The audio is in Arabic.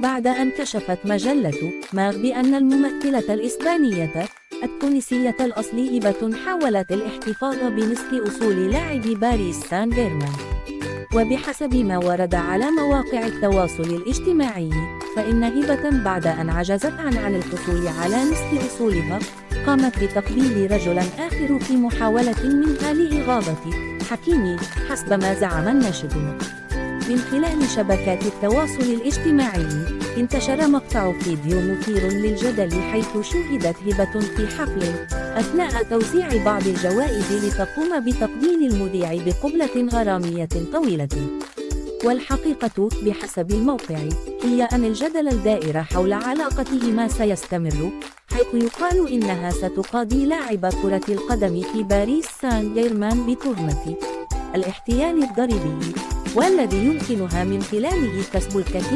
بعد أن كشفت مجلة ماغ بأن الممثلة الإسبانية التونسية الأصل هبة حاولت الاحتفاظ بنصف أصول لاعب باريس سان جيرمان. وبحسب ما ورد على مواقع التواصل الاجتماعي، فإن هبة بعد أن عجزت عن الحصول على نصف أصولها، قامت بتقبيل رجل آخر في محاولة منها لإغاظة حكيمي، حسب ما زعم الناشطون. من خلال شبكات التواصل الاجتماعي، انتشر مقطع فيديو مثير للجدل حيث شوهدت هبة في حفل أثناء توزيع بعض الجوائز لتقوم بتقبيل المذيع بقبلة غرامية طويلة. والحقيقة بحسب الموقع هي أن الجدل الدائر حول علاقتهما سيستمر، حيث يقال إنها ستقاضي لاعب كرة القدم في باريس سان جيرمان بتهمة الاحتيال الضريبي، والذي يمكنها من خلاله كسب الكثير